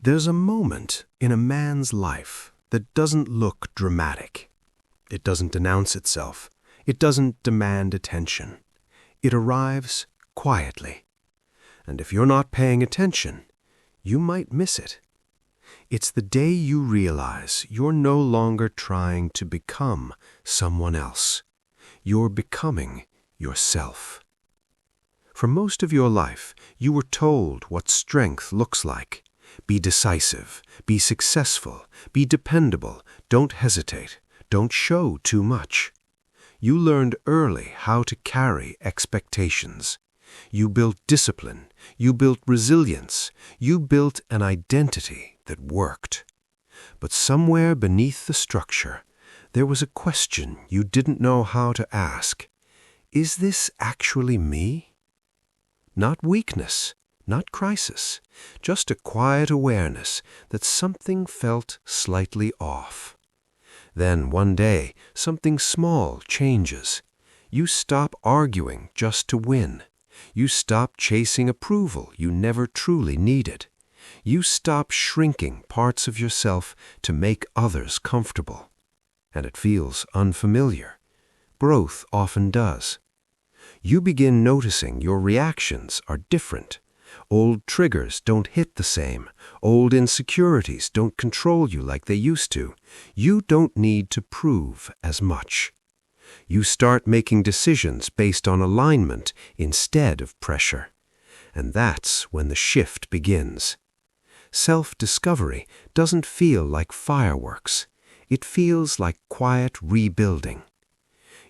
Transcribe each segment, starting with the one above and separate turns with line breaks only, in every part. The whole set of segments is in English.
There's a moment in a man's life that doesn't look dramatic. It doesn't announce itself. It doesn't demand attention. It arrives quietly. And if you're not paying attention, you might miss it. It's the day you realize you're no longer trying to become someone else. You're becoming yourself. For most of your life, you were told what strength looks like. Be decisive, be successful, be dependable, don't hesitate, don't show too much. You learned early how to carry expectations. You built discipline, you built resilience, you built an identity that worked. But somewhere beneath the structure, there was a question you didn't know how to ask. Is this actually me? Not weakness, not crisis, just a quiet awareness that something felt slightly off. Then one day, something small changes. You stop arguing just to win. You stop chasing approval you never truly needed. You stop shrinking parts of yourself to make others comfortable. And it feels unfamiliar. Growth often does. You begin noticing your reactions are different. Old triggers don't hit the same. Old insecurities don't control you like they used to. You don't need to prove as much. You start making decisions based on alignment instead of pressure. And that's when the shift begins. Self-discovery doesn't feel like fireworks. It feels like quiet rebuilding.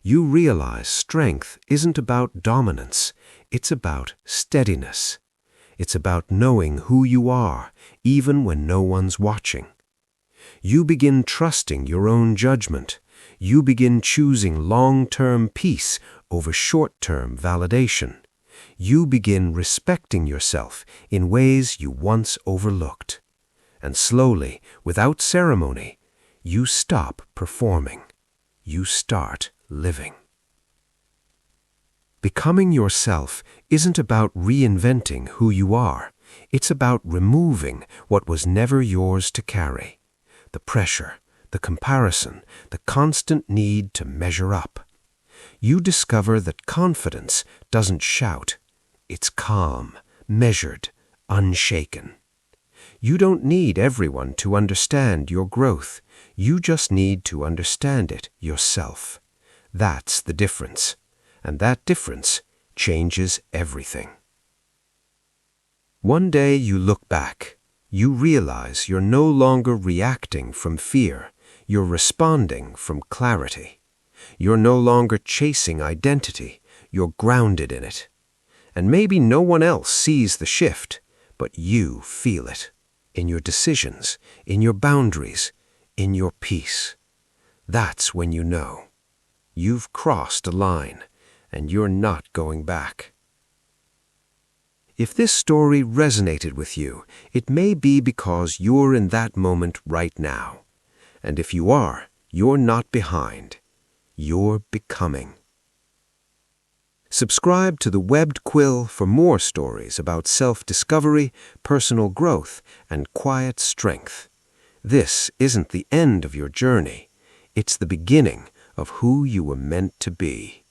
You realize strength isn't about dominance. It's about steadiness. It's about knowing who you are, even when no one's watching. You begin trusting your own judgment. You begin choosing long-term peace over short-term validation. You begin respecting yourself in ways you once overlooked. And slowly, without ceremony, you stop performing. You start living. Becoming yourself isn't about reinventing who you are. It's about removing what was never yours to carry. The pressure, the comparison, the constant need to measure up. You discover that confidence doesn't shout. It's calm, measured, unshaken. You don't need everyone to understand your growth. You just need to understand it yourself. That's the difference. And that difference changes everything. One day you look back. You realize you're no longer reacting from fear. You're responding from clarity. You're no longer chasing identity. You're grounded in it. And maybe no one else sees the shift, but you feel it. In your decisions, in your boundaries, in your peace. That's when you know. You've crossed a line, and you're not going back. If this story resonated with you, it may be because you're in that moment right now. And if you are, you're not behind. You're becoming. Subscribe to the Webbed Quill for more stories about self-discovery, personal growth, and quiet strength. This isn't the end of your journey. It's the beginning of who you were meant to be.